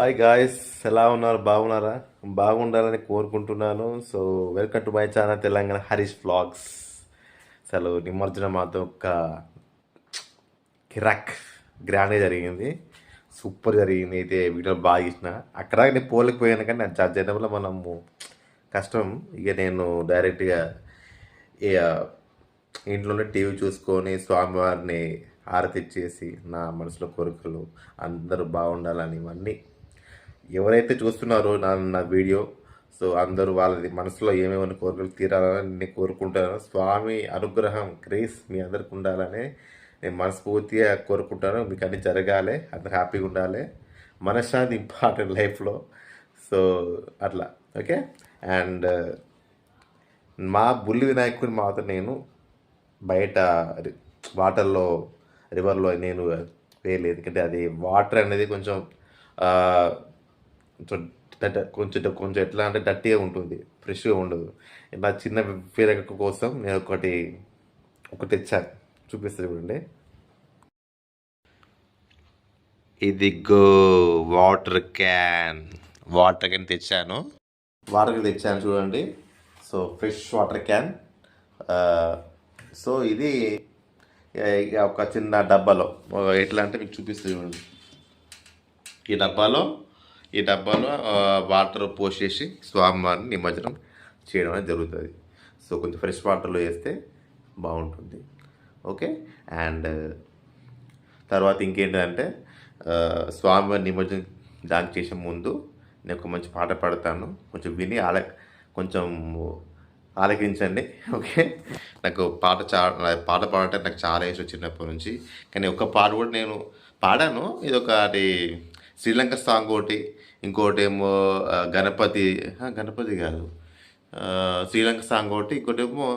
Hi guys, ఎలా ఉన్నారు? బాగున్నారా? బాగుండాలని కోరుకుంటున్నాను. So welcome to my channel Telangana Harish vlogs. అసలు నిమజ్జనం మాత్రం ఒక కిరాక్ గ్రాండ్గా జరిగింది. సూపర్ జరిగింది. అయితే వీడియో బాగా ఇచ్చిన అక్కడ నేను పోలికి పోయాను, కానీ నా జనంలో మనము కష్టం. ఇక నేను డైరెక్ట్గా ఇక ఇంట్లోనే టీవీ చూసుకొని స్వామివారిని హారతి ఇచ్చేసి నా మనసులో కోరికలు అందరూ బాగుండాలని ఇవన్నీ ఎవరైతే చూస్తున్నారో నా వీడియో, సో అందరూ వాళ్ళది మనసులో ఏమేమి కోరికలు తీరాలని నేను కోరుకుంటాను. స్వామి అనుగ్రహం గ్రేస్ మీ అందరికి ఉండాలని నేను మనస్ఫూర్తిగా కోరుకుంటాను. మీకు అన్ని జరగాలి, అందరు హ్యాపీగా ఉండాలి. మనశ్శాంతి ఇంపార్టెంట్ లైఫ్లో. సో అట్లా ఓకే. అండ్ మా బుల్లి వినాయకుడిని మాత్రం నేను బయట వాటర్లో రివర్లో నేను వేయలేదు. ఎందుకంటే అది వాటర్ అనేది కొంచెం కొంచెం కొంచెం ఎట్లా అంటే డట్టిగా ఉంటుంది, ఫ్రెష్గా ఉండదు. నా చిన్న పేరక కోసం నేను ఒకటి తెచ్చాను, చూపిస్తాను చూడండి. ఇదిగో వాటర్ క్యాన్ తెచ్చాను. చూడండి. So fresh water can. So ఇది ఒక చిన్న డబ్బాలో ఎట్లా అంటే మీకు చూపిస్తుంది చూడండి. ఈ డబ్బాలో వాటర్ పోసేసి స్వామివారిని నిమజ్జనం చేయడం అనేది జరుగుతుంది. సో కొంచెం ఫ్రెష్ వాటర్లో వేస్తే బాగుంటుంది. ఓకే. అండ్ తర్వాత ఇంకేంటంటే స్వామివారి నిమజ్జనం దానికి చేసే ముందు నేను ఒక మంచి పాట పాడతాను, కొంచెం విని కొంచెం ఆలకించండి. ఓకే. నాకు పాట పాడంటే నాకు చాలా ఇష్టం చిన్నప్పటి నుంచి. కానీ ఒక్క పాట కూడా నేను పాడాను. ఇది ఒకటి శ్రీలంక సాంగ్ ఒకటి, ఇంకోటి ఏమో గణపతి కాదు, శ్రీలంక సాంగ్ ఒకటి, ఇంకోటి ఏమో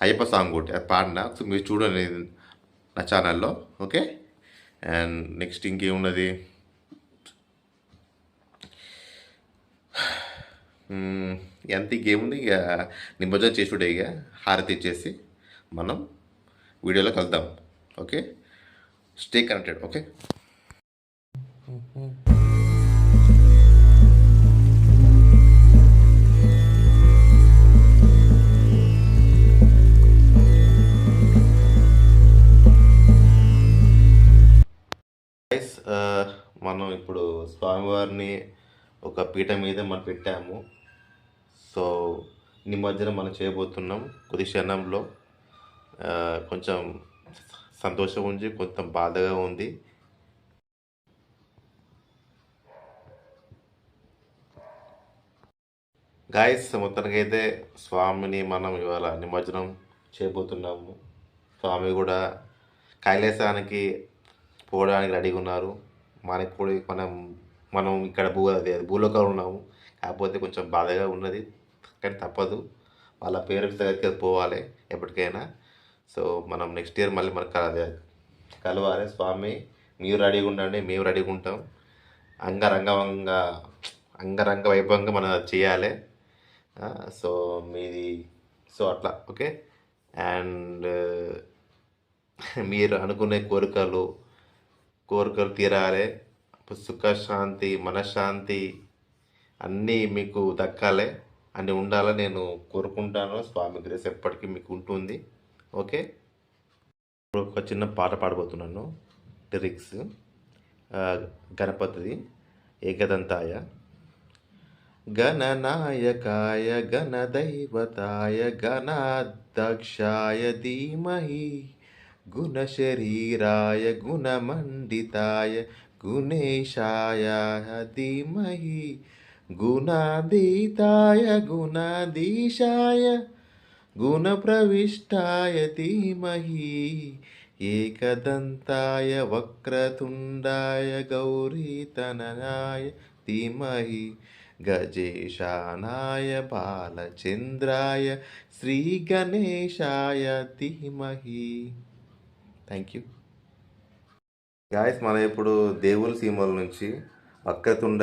అయ్యప్ప సాంగ్ ఒకటి, అది పాడినా. సో మీరు చూడండి నా ఛానల్లో. ఓకే. అండ్ నెక్స్ట్ ఇంకేమున్నది, ఎంత ఇంకేముంది, ఇక నిమజ్జనం చేసుడే, ఇక హారతి ఇచ్చేసి మనం వీడియోలో కలుద్దాం. ఓకే. Stay connected. ఓకే. మనం ఇప్పుడు స్వామివారిని ఒక పీఠ మీద మనం పెట్టాము. సో నిమజ్జనం మనం చేయబోతున్నాం. కొద్ది క్షణంలో కొంచెం సంతోషం ఉంది, కొంచెం బాధగా ఉంది. గాయస్, మొత్తానికి అయితే స్వామిని మనం ఇవాళ నిమజ్జనం చేయబోతున్నాము. స్వామి కూడా కైలాసానికి పోవడానికి రెడీగా ఉన్నారు. మనకి కూడా మనం ఇక్కడ భూలోకంలో ఉన్నాము. కాకపోతే కొంచెం బాధగా ఉన్నది, కానీ తప్పదు. వాళ్ళ పేరెంట్స్ దగ్గరికి పోవాలి ఎప్పటికైనా. సో మనం నెక్స్ట్ ఇయర్ మళ్ళీ మనకు కలవాలి. స్వామి మీరు రెడీగా ఉండండి, మేము రెడీగా ఉంటాం. అంగరంగ వైభవంగా మనం చేయాలి. సో మీది సో అట్లా. ఓకే. అండ్ మీరు అనుకునే కోరికలు తీరాలి. సుఖశాంతి, మనశ్శాంతి అన్నీ మీకు దక్కాలి, అన్నీ ఉండాలని నేను కోరుకుంటాను. స్వామి గ్రేస్ ఎప్పటికీ మీకు ఉంటుంది. ఓకే. ఇప్పుడు ఒక చిన్న పాట పాడబోతున్నాను. లిరిక్స్ గణపతిది. ఏకదంతాయ గణనాయకాయ గణదైవతాయ గణాధ్యక్షాయ ధీమహి గుణశరీరాయ గుణమండితాయ గుణేశాయ ధీమహి గుణాదీతాయ గుణాధీశాయ గుణప్రవిష్టాయ ధీమహి ఏకదంతాయ వక్రతుండాయ గౌరీతనయాయ ధీమహి గజేశానాయ బాలచంద్రాయ శ్రీగణేశాయ ధీమహి. Thank you guys. మనం ఇప్పుడు దేవుల సీమల నుంచి వక్రతుండ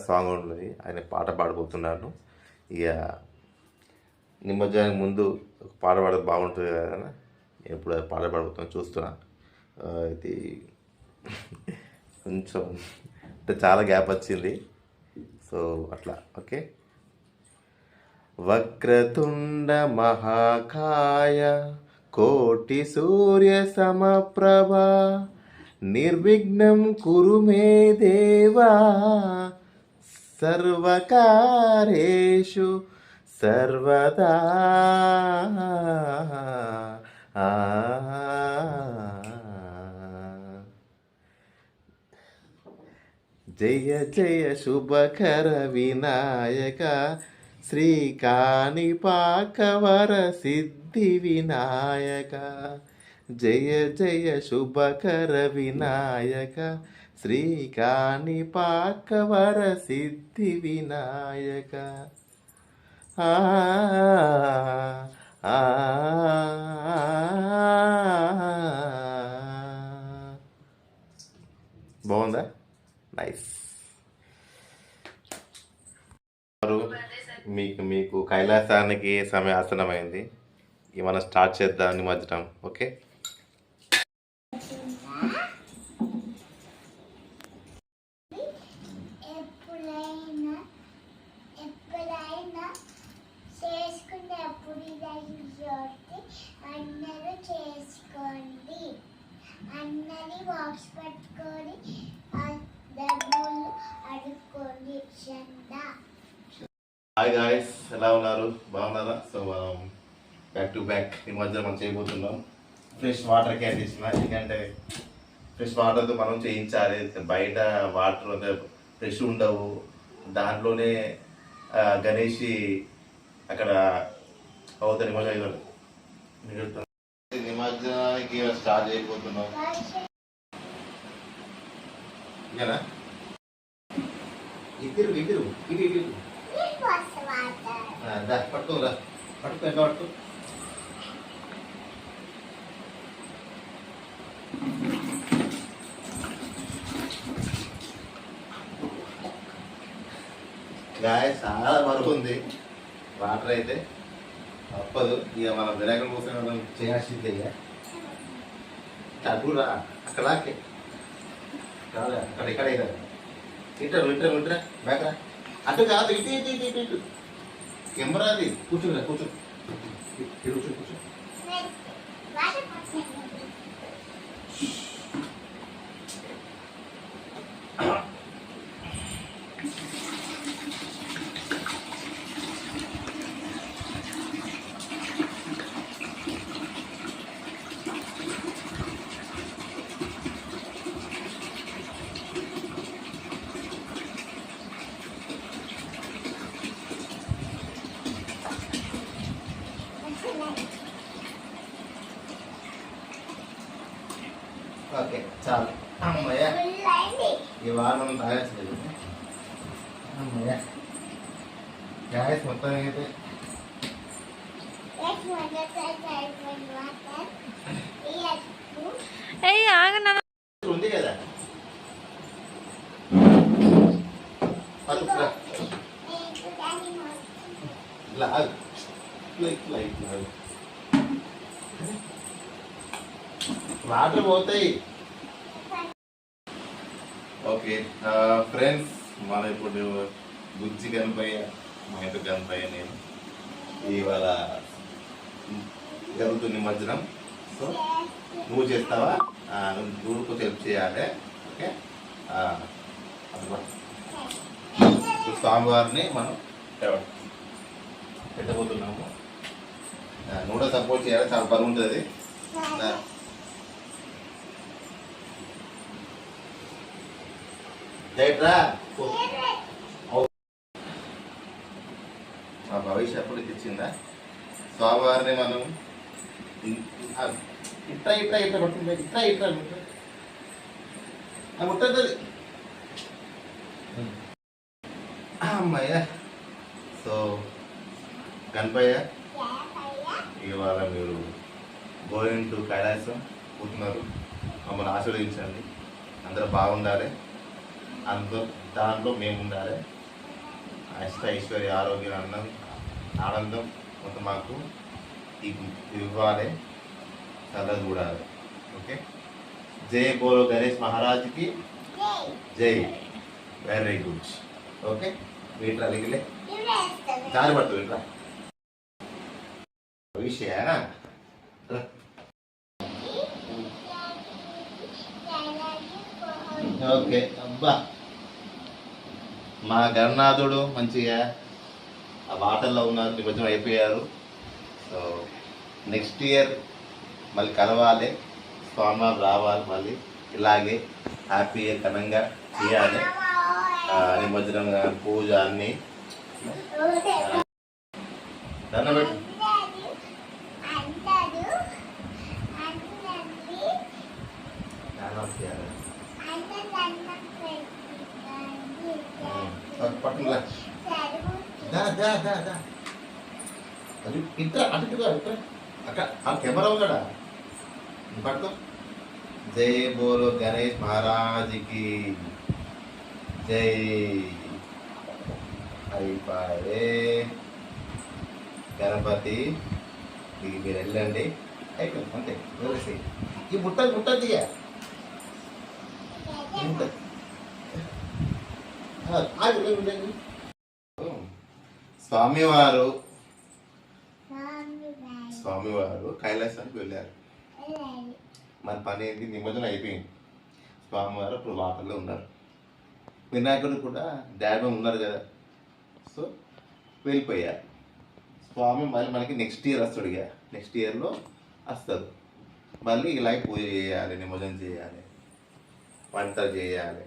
సాంగ్ ఉన్నది, ఆయన పాట పాడబోతున్నాను. ఇక నిమజ్జనానికి ముందు పాట పాడడం బాగుంటుంది కదా, ఎప్పుడు పాట పాడబోతున్నాను చూస్తున్నా. ఇది కొంచెం అంటే చాలా గ్యాప్ వచ్చింది. సో అట్లా ఓకే. వక్రతుండ మహాకాయ కోటి సూర్య సమప్రభ నిర్విఘ్నం కురు మే దేవా సర్వకార్యేషు సర్వదా. జయ జయ శుభకర వినాయక శ్రీకాణిపాకవర సిద్ధి వినాయక. జయ జయ శుభకర వినాయక శ్రీకాణిపాకవర సిద్ధి వినాయక. బాగుందా? నైస్. మీకు కైలాసానికి సమయాసనమైంది. ఇక మనం స్టార్ట్ చేద్దాం నిమజ్జనం. ఓకే. హాయ్ గాయ్స్, ఎలా ఉన్నారు? బాగున్నారా? సో మనం బ్యాక్ టు బ్యాక్ ఈ మధ్య మనం చేయబోతున్నాం. ఫ్రెష్ వాటర్ క్యాన్ చేసిన, ఎందుకంటే ఫ్రెష్ వాటర్తో మనం చేయించాలి. బయట వాటర్ అంటే ఫ్రెష్ ఉండవు. దాంట్లోనే గణేష్ అక్కడ అవుతుంది నిమజ్జనానికి స్టార్ట్ అయిపోతున్నాం. ఇదేనా? ఇద్దరు ఇద్దరు ఇది ఇది పట్టుకోరా, పట్టుకో, ఎంత పట్టుకో. గాయ చాలా వరకు ఉంది వాటర్ అయితే తప్పదు. ఇక మనం వినాయకుడి కోసం చేయాల్సిందే. ఇక అడుగురా అక్కడ అక్కడ ఇక్కడ ఇట్రా ఇట్రా ఇట్రా బ్యాక్ రా. అటు కాదు, ఇటు ఇటు ఇటు ఇటు ఇటు కెమెరా అది. కూర్చోరా, కూర్చో, కూర్చో కూర్చో. ఓకే, చాలు. అమ్మయ్య, ఈ వారం మనం తాగాల్సింది. అమ్మయ్య గ్యాస్ మొత్తం అయితే ఉంది కదా. వాటర్ పోతాయి. ఓకే ఫ్రెండ్స్, మన ఇప్పుడు బుజ్జి గణపయ్య, మా ఇంటి గణపయ్య, నేను ఇవాళ జరుగుతుంది నిమజ్జనం. సో నువ్వు చేస్తావా? నువ్వు కొంచెం హెల్ప్ చేయాలి. ఓకే, స్వామివారిని మనం పెట్టబోతున్నాము. నువ్వు కూడా సపోర్ట్ చేయాలి, చాలా పని ఉంటుంది. మా భవిష్యత్ అప్పుడు తెచ్చిందా స్వామివారిని మనం ఇట్లా ఇట్లా ఇట్లా పడుతుంది. ఇట్లా ఇట్లా ముట్టది. అమ్మయ్య. సో గణపయ్య, ఇవాళ మీరు గోయింగ్ టు కైలాసం పోతున్నారు. మమ్మల్ని ఆశీర్వదించండి. అందరూ బాగుండాలి. అందరూ దాంట్లో మేము ఉండాలి. అష్ట ఐశ్వర్య ఆరోగ్యం ఆనందం మొత్తం మాకు ఇవ్వాలి. చల్లగా చూడాలి. ఓకే. జై బోలో గణేష్ మహారాజ్కి జై. Very good. ఓకే వీట్రా లిగిలే జారి పడుతుంది వీట్రా విషయ ఓకే. అబ్బా మా గణనాథుడు మంచిగా ఆ వాటర్లో ఉన్నారు, నిమజ్జనం అయిపోయారు. సో నెక్స్ట్ ఇయర్ మళ్ళీ కలవాలి, స్వామివారు రావాలి, మళ్ళీ ఇలాగే హ్యాపీ ఇయర్ ఘనంగా చేయాలి. నిమజ్జనం పూజ అన్నీ దండం పెట్టు. పట్టుకురా అది ఇట్లా అటుగా ఇట్లా అక్కడ ఆ కెమెరా ఉన్నాడా పట్టుకో. జై బోలో గణేష్ మహారాజ్కి జై. అయిపోయే గణపతి ఇది మీరు వెళ్ళండి, అయిపోయింది అంతే. వదిలేసి ఈ ముట్టది స్వామివారు కైలాసానికి వెళ్ళారు. మన పని ఏంటి, నిమజ్జనం అయిపోయింది. స్వామివారు ఇప్పుడు వాటర్లో ఉన్నారు. వినాయకుడు కూడా డ్యామ్ ఉన్నారు కదా, సో వెళ్ళిపోయారు. స్వామి మళ్ళీ మనకి నెక్స్ట్ ఇయర్ వస్తాడు. ఇక నెక్స్ట్ ఇయర్లో వస్తారు. మళ్ళీ ఇలా పూజ చేయాలి, నిమజ్జనం చేయాలి, వంటలు చేయాలి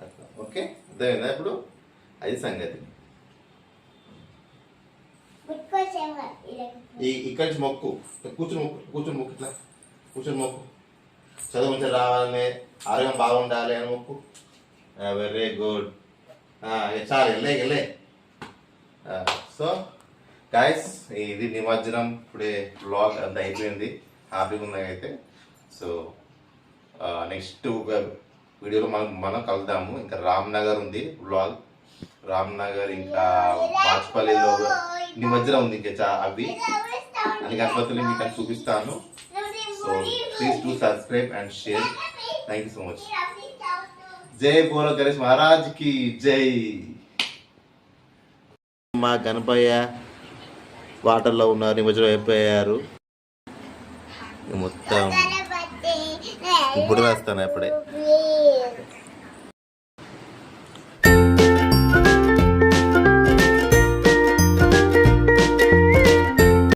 అట్లా. ఓకే అర్థమైందా ఇప్పుడు? అది సంగతి. ఇక్కడి నుంచి మొక్కు, కూర్చొని మొక్కు, ఇట్లా కూర్చొని మొక్కు. చదువు మంచిగా రావాలని, ఆరోగ్యం బాగుండాలి అని మొక్కు. Very good. చాలు వెళ్ళే. సో గాయస్ ఇది నిమజ్జనం ఇప్పుడే బ్లాగ్ అంతా అయిపోయింది. హ్యాపీగా ఉన్నాయి అయితే. సో నెక్స్ట్ వీడియోలో మనం కలుద్దాము. ఇంకా రామ్నగర్ ఉంది బ్లాగ్, రామ్నగర్ ఇంకా బాచ్పల్లిలో నిమజ్జనం ఉంది. ఇంకా అవి అన్ని గణపతులు మీకు అని చూపిస్తాను. So please to subscribe and share. Thank you so much. జై బోలో గణేష్ మహారాజ్కి జై. మా గణపయ్య వాటర్లో ఉన్నారు, నిమజ్జనం అయిపోయారు. మొత్తం ఇప్పుడు వేస్తాను అప్పుడే.